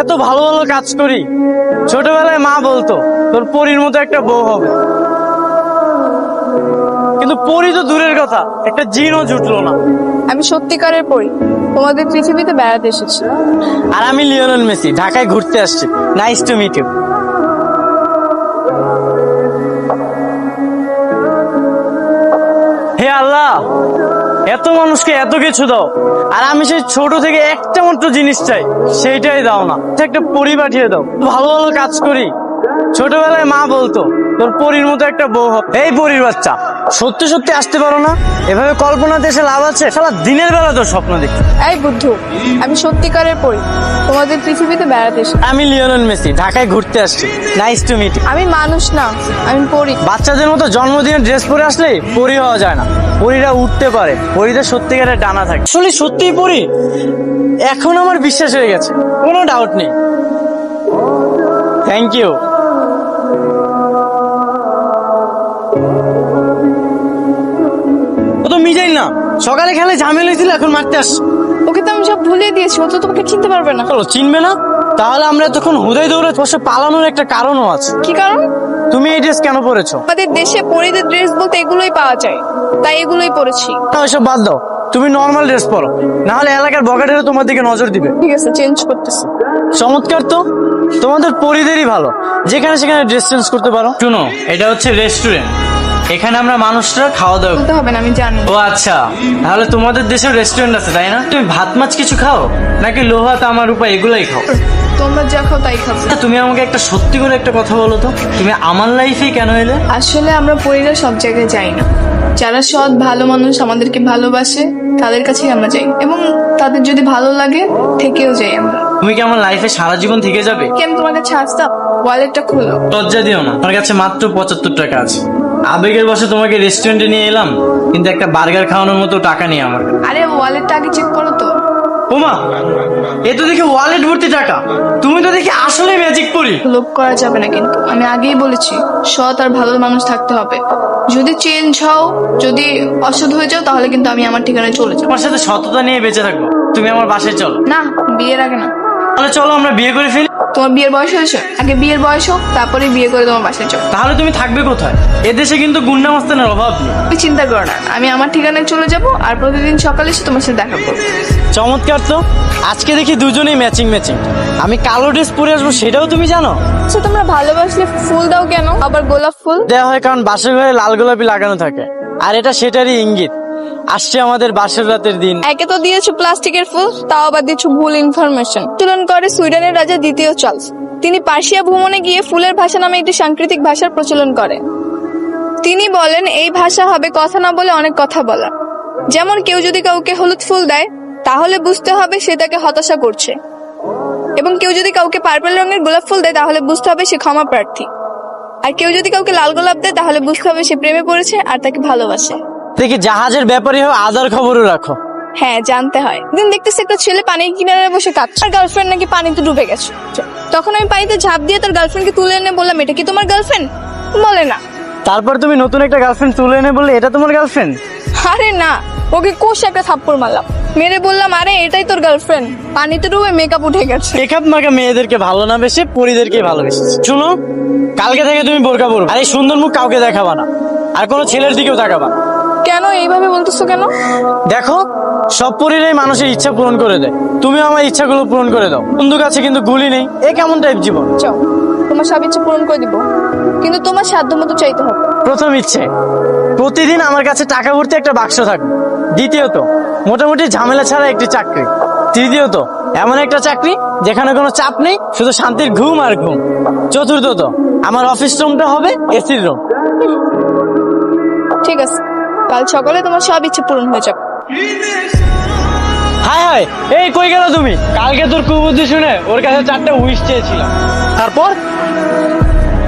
এত ভালো ভালো কাজ করি। ছোটবেলায় মা বলতো তোর পরীর মতো একটা বউ হবে, কিন্তু পরী তো দূরের কথা, একটা জিনও জুটলো না। আমি সত্যিকারের পড়ি, তোমাদের পৃথিবীতে বেড়াতে এসেছি। আর আমি লিওনেল মেসি, ঢাকায় ঘুরতে আসছি। Nice to meet you. হে আল্লাহ, এত মানুষকে এত কিছু দাও, আর আমি সেই ছোট থেকে একটা মাত্র জিনিস চাই, সেইটাই দাও না। একটা পরী পাঠিয়ে দাও। ভালো ভালো কাজ করি। ছোটবেলায় মা বলতো তোর পরীর মতো একটা বউ হবে। এই পরীর বাচ্চা, সত্যি সত্যি আসতে পারো না? এভাবে কল্পনা দেশে লাভ আছে? সারা দিনের বেলা তোর স্বপ্ন দেখি। এই বুদ্ধু, আমি সত্যিকারের পড়ি, তোমাদের পৃথিবীতে বেড়াতে এসেছি। আমি লিওনেল মেসি, ঢাকায় ঘুরতে আসছি। Nice to meet you. আমি মানুষ না, আমি পড়ি। বাচ্চাদের মতো জন্মদিনের ড্রেস পরে আসলে পরী হওয়া যায় না। পরীরা উঠতে পারে, পরীদের সত্যিকারের ডানা থাকে। আসলে সত্যিই পরী? এখন আমার বিশ্বাস হয়ে গেছে, কোনো ডাউট নেই। Thank you. ও তো মিজাইল না, সকালে খেলে ঝামেলা হয়েছিল, এখন মারতে আস। ওকে তো আমি সব ভুলিয়ে দিয়েছি, ও তো তোমাকে চিনতে পারবে না। চলো, চিনবে না? তাহলে আমরা এতক্ষণ হুদাই দৌড়ে বসে পালানোর একটা কারণও আছে। কি কারণ? তুমি এই ড্রেস কেন পরেছো? আমাদের দেশে পরিদের ড্রেস বলতে এগুলোই পাওয়া যায়, তাই এগুলোই পরেছি। না, ওইসব বাদ দাও, তুমি নর্মাল ড্রেস পরো, না হলে এলাকার বগাটেরা তোমার দিকে নজর দিবে। ঠিক আছে, চেঞ্জ করতেছি। চমৎকার তো, তোমাদের পরিদেরই ভালো, যেখানে সেখানে ড্রেস চেঞ্জ করতে পারো। শুনো, এটা হচ্ছে রেস্টুরেন্ট, এখানে আমরা মানুষরা খাওয়া দাওয়া। বলতে হবে না, আমি জানি। ও আচ্ছা, তাহলে তোমাদের দেশেও রেস্টুরেন্ট আছে তাই না? তুমি ভাত মাছ কিছু খাও, নাকি লোহা তামা রূপা এগুলাই খাও? তোমরা যা খাও তাই খাবো। তুমি আমাকে একটা সত্যি করে একটা কথা বলো তো, তুমি আমার লাইফে কেন এলে? আসলে আমরা পরিরা সব জায়গায় যাই না, যারা সৎ ভালো মানুষ আমাদেরকে ভালোবাসে তাদের কাছেই আমরা যাই, এবং তাদের যদি ভালো লাগে থেকেও যাই আমরা। তুমি কি আমার লাইফে সারা জীবন থেকে যাবে? কি আমি তোমার কাছে আসতাম? ওয়ালেটটা খুলো। লজ্জা দিও না, আমার কাছে মাত্র 75 টাকা আছে। আবেগের বসে তোমাকে রেস্টুরেন্টে নিয়ে এলাম, কিন্তু একটা বার্গার খাওয়ানোর মতো টাকা নেই আমার কাছে। আরে ওয়ালেটটা আগে চেক করো তো। ওমা, এ তো দেখি ওয়ালেট ভর্তি টাকা। তুমি তো দেখি আসলে ম্যাজিক পড়ি। লোভ করা যাবে না, কিন্তু আমি আগেই বলেছি সৎ আর ভালো মানুষ থাকতে হবে। যদি চেঞ্জ হও, যদি অসৎ হয়ে যাও, তাহলে কিন্তু আমি আমার ঠিকানায় চলে যাবো। তোমার সাথে সততা নিয়ে বেঁচে থাকবো। তুমি আমার বাসায় চলো। না, বিয়ের আগে না। তাহলে চলো আমরা বিয়ে করে ফেলি। তোমার বিয়ের বয়স হয়েছে? আগে বিয়ের বয়স হোক, তারপরে বিয়ে করে তোমার বাসায় যাও। তাহলে তুমি থাকবে কোথায়? এদেশে কিন্তু গুন্ডা মাস্তানের অভাব নেই। তুমি চিন্তা করো না, আমি আমার ঠিকানায় চলে যাব, আর প্রতিদিন সকালে এসে তোমার সাথে দেখা করবো। চমৎকার তো, আজকে দেখি দুজনেই ম্যাচিং ম্যাচিং। আমি কালো ড্রেস পরে আসবো, সেটাও তুমি জানো? আচ্ছা, তোমরা ভালোবাসলে ফুল দাও কেন? আবার গোলাপ ফুল দেওয়া হয় কারণ বাসর ঘরে লাল গোলাপি লাগানো থাকে, আর এটা সেটারই ইঙ্গিত। আসছে আমাদের বাসর রাতের দিন। একে তো দিয়েছো প্লাস্টিকের ফুল, তাও আবার দিয়েছো ভুল ইনফরমেশন। তুলন করে সুইডেনের রাজা দ্বিতীয় চার্লস। তিনি পার্সিয়া ভ্রমণে গিয়ে ফুলের ভাষা নামে একটি সাংস্কৃতিক ভাষার প্রচলন করেন। তিনি বলেন এই ভাষা হবে কথা না বলে অনেক কথা বলা। যেমন কেউ যদি কাউকে হলুদ ফুল দেয়, তাহলে বুঝতে হবে সে তাকে হতাশা করছে, এবং কেউ যদি কাউকে পার্পল রঙের গোলাপ ফুল দেয়, তাহলে বুঝতে হবে সে ক্ষমা প্রার্থী। আর কেউ যদি কাউকে লাল গোলাপ দেয়, তাহলে বুঝতে হবে সে প্রেমে পড়েছে আর তাকে ভালোবাসে। দেখি জাহাজের ব্যাপারই হোক, আদার খবরও রাখো। হ্যাঁ, জানতে হয়। দিন দেখতেছি একটা ছেলে পানির কিনারে বসে কাঁদছে, আর গার্লফ্রেন্ড নাকি পানিতে ডুবে গেছে। তখন আমি পানিতে ঝাঁপ দিয়ে তার গার্লফ্রেন্ডকে তুলে এনে বললাম, এটা কি তোমার গার্লফ্রেন্ড? বলে না। তারপর তুমি নতুন একটা গার্লফ্রেন্ড তুলে এনে বললে এটা তোমার গার্লফ্রেন্ড? আরে না, ওকে কোষে একটা থাপ্পড় মারলাম, মেরে বললাম, আরে এটাই তোর গার্লফ্রেন্ড। পানিতে ডুবে মেকআপ উঠে গেছে। মেকআপ মাখা মেয়েদেরকে ভালো না বেশি, পরিদেরকে ভালোবেসেছে। শুনো, কালকে থেকে তুমি বোরকা পরো, আর এই সুন্দর মুখ কাউকে দেখাবা না, আর কোনো ছেলের দিকেও তাকাবা না। কেন এইভাবে বলতেছো কেন? দেখো, সব পরিরাই মানুষের ইচ্ছা পূরণ করে দেয়, তুমিও আমার ইচ্ছাগুলো পূরণ করে দাও। বন্দুক আছে কিন্তু গুলি নেই, এ কেমন টাইপ জীবন? চাও, তোমার সব ইচ্ছে পূরণ করে দিব, কিন্তু তোমার সাধ্য মতো চাইতে হবে। প্রথম ইচ্ছে, প্রতিদিন আমার কাছে টাকা ভর্তি একটা বাক্স থাকবে। দ্বিতীয়ত, মোটামুটি ঝামেলা ছাড়া একটি চাকরি। তৃতীয়ত, এমন একটা চাকরি যেখানে কোনো চাপ নেই, শুধু শান্তির ঘুম আর ঘুম। চতুর্থত, আমার অফিস রুমটা হবে এসির রুম। ঠিক আছে, কাল সকালে তোমার সব ইচ্ছে পূরণ হয়ে যাবে। হায় হায়, এই কই গেল তুমি? কালকে তোর কুবুদ্ধি শুনে ওর কাছে 4টা উইশ চেয়েছিলাম।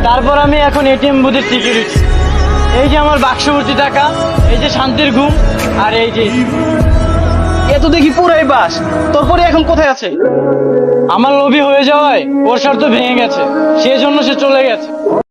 তারপর আমি এখন এটিএম বুথের টিকিট উঠছি। এই যে আমার বাক্স ভর্তি টাকা, এই যে শান্তির ঘুম, আর এই যে এ তো দেখি পুরাই বাস। তোর পরে এখন কোথায় আছে? আমার লোভী হয়ে যাওয়ায় ওর শর্ত ভেঙে গেছে, সেজন্য সে চলে গেছে।